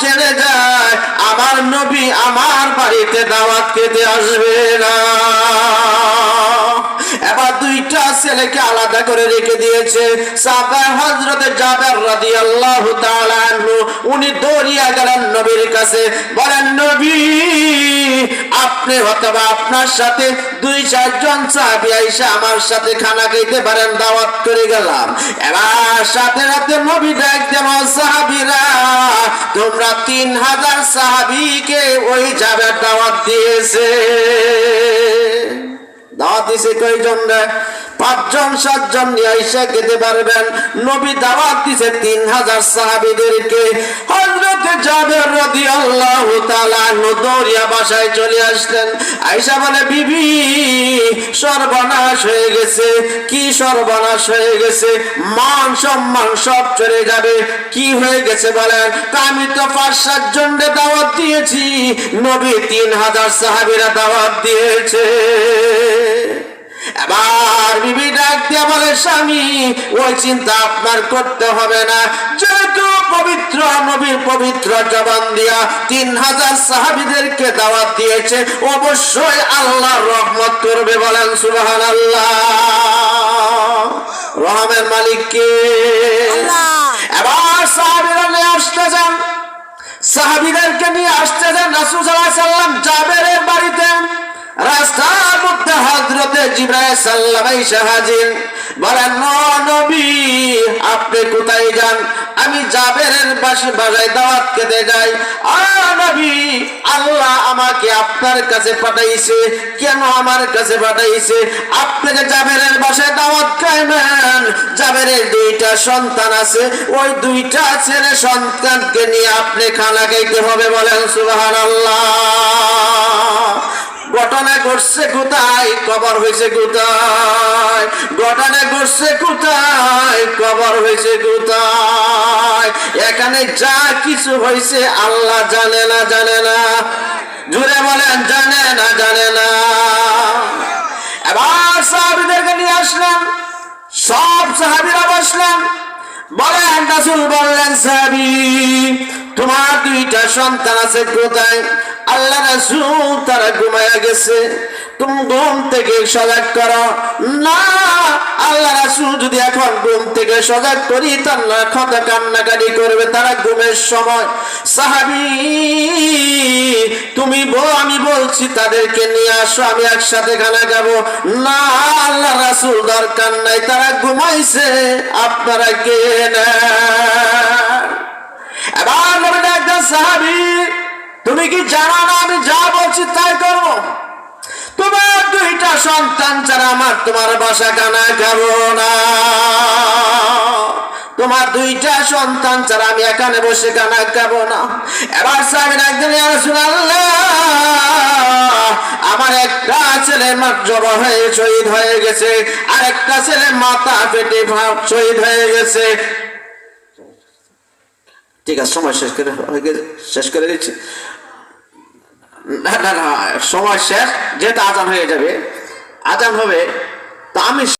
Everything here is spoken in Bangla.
জেনে যায় আমার নবী আমার বাড়িতে দাওয়াত খেতে আসবে না। এবার দুইটা ছেলেকে আলাদা করে রেখে দিয়েছে। সাহাবা হযরত জাবের রাদিয়াল্লাহু তাআলা আনহু উনি দৌড়িয়া গেলেন নবীর কাছে, বলেন নবী আপনি অথবা আপনার সাথে 2-4 জন সাহাবী আইসা আমার সাথে খানা খাইতে পারেন, দাওয়াত করে গেলাম। এবার সাথে সাথে নবী ডাক দেন, সাহাবীরা তোমরা 3000 সাহাবীকে ওই জাবের দাওয়াত দিয়েছে। দাওয়াত দিয়েছে কয়জন? 5 জন 7 জন নিয়ে আইসা খেতে পারবেন। নবী দাওয়াত দিয়েছে 3000 সাহাবীদেরকে। হযরত জাবের রাদিয়াল্লাহু তাআলা দৌড়িয়া বাসায় চলে আসলেন। আয়েশা বলে, বিবি সর্বনাশ হয়ে গেছে। কি সর্বনাশ হয়ে গেছে? মান সম্মান সব চলে যাবে। কি হয়ে গেছে বলেন? আমি তো 5-7 জনকে দাওয়াত দিয়েছি, নবী 3000 সাহাবীরা দাওয়াত দিয়েছে। এবার বিবি ডাক দিয়া বলে, স্বামী ওই চিন্তা আপনার করতে হবে না, যেহেতু পবিত্র নবীর পবিত্র জবান দিয়া 3000 সাহাবীদেরকে দাওয়াত দিয়েছে, অবশ্যই আল্লাহর রহমত করবে। বলেন সুবহানাল্লাহ। রহমের মালিক কে? এবার সাহাবীরা নিয়ে আসতে যান, সাহাবীদেরকে নিয়ে আসতে যান রাসূল সাল্লাল্লাহু আলাইহি ওয়াসাল্লাম জাবেরের বাড়িতে। রাস্তার মধ্যে হযরতে জিবরাইল সাল্লাল্লাহু আলাইহি হাজির। বলেন নবী আপনি কোথায় যান? আমি জাবেরের বাসায় দাওয়াত খেতে যাই। নবী আল্লাহ আমাকে আপনার কাছে পাঠাইছে। কেন আমার কাছে পাঠাইছে? আপনাকে জাবেরের বাসায় দাওয়াত খাইবেন। জাবেরের 2টা সন্তান আছে, ওই 2টা ছেলে সন্তানকে নিয়ে আপনি খানা খাইতে হবে। বলেন সুবহানাল্লাহ। ঘটনা ঘটছে কোথায়? কবর হয়েছে কোথায়? ঘটনা ঘটছে কোথায়? কবর হয়েছে কোথায়? এখানে যা কিছু হয়েছে আল্লাহ জানে না, জানে না? জুড়ে বলেন জানে না, জানে না? এবার সাহাবীদেরকে নিয়ে আসলাম, সব সাহাবীরা বসলেন। বলেন রাসূল বললেন, সাহাবী তোমার 2টা সন্তান আছে কোথায়? আল্লাহ রাসূল তারা ঘুমায়া গেছে, তুমি ঘুম থেকে সজাগ করো না। আল্লাহ রাসূল যদি এখন ঘুম থেকে সজাগ করি তারা কথা কান্নাকাটি করবে, তারা ঘুমের সময়। সাহাবী তুমি আমি বলছি তাদেরকে নিয়ে আসো, আমি একসাথে খানা খাবো। না আল্লাহ রাসূল দরকার নাই, তারা ঘুমাইছে, আপনারা কে নেন। এবার নবী ডাকলেন, সাহাবী তুমি কি জানো না আমি যা বলছি তাই করবো? তোমার 2টা সন্তান ছাড়া আমার তোমার বাসা খানা খাবো না। তোমার 2টা সন্তান ছাড়া আমি এখানে বসে খানা খাবো না। এবার সাহাবী ডাকলেন, ইয়া রাসূলুল্লাহ আমার একটা ছেলে জবা হয়ে শহীদ হয়ে গেছে, আর একটা ছেলে মাথা ফেটে শহীদ হয়ে গেছে। ঠিক আছে, সময় শেষ করে দিচ্ছি। না সময় শেষ, যেহেতু আজান হয়ে যাবে, আজান হবে, তা আমি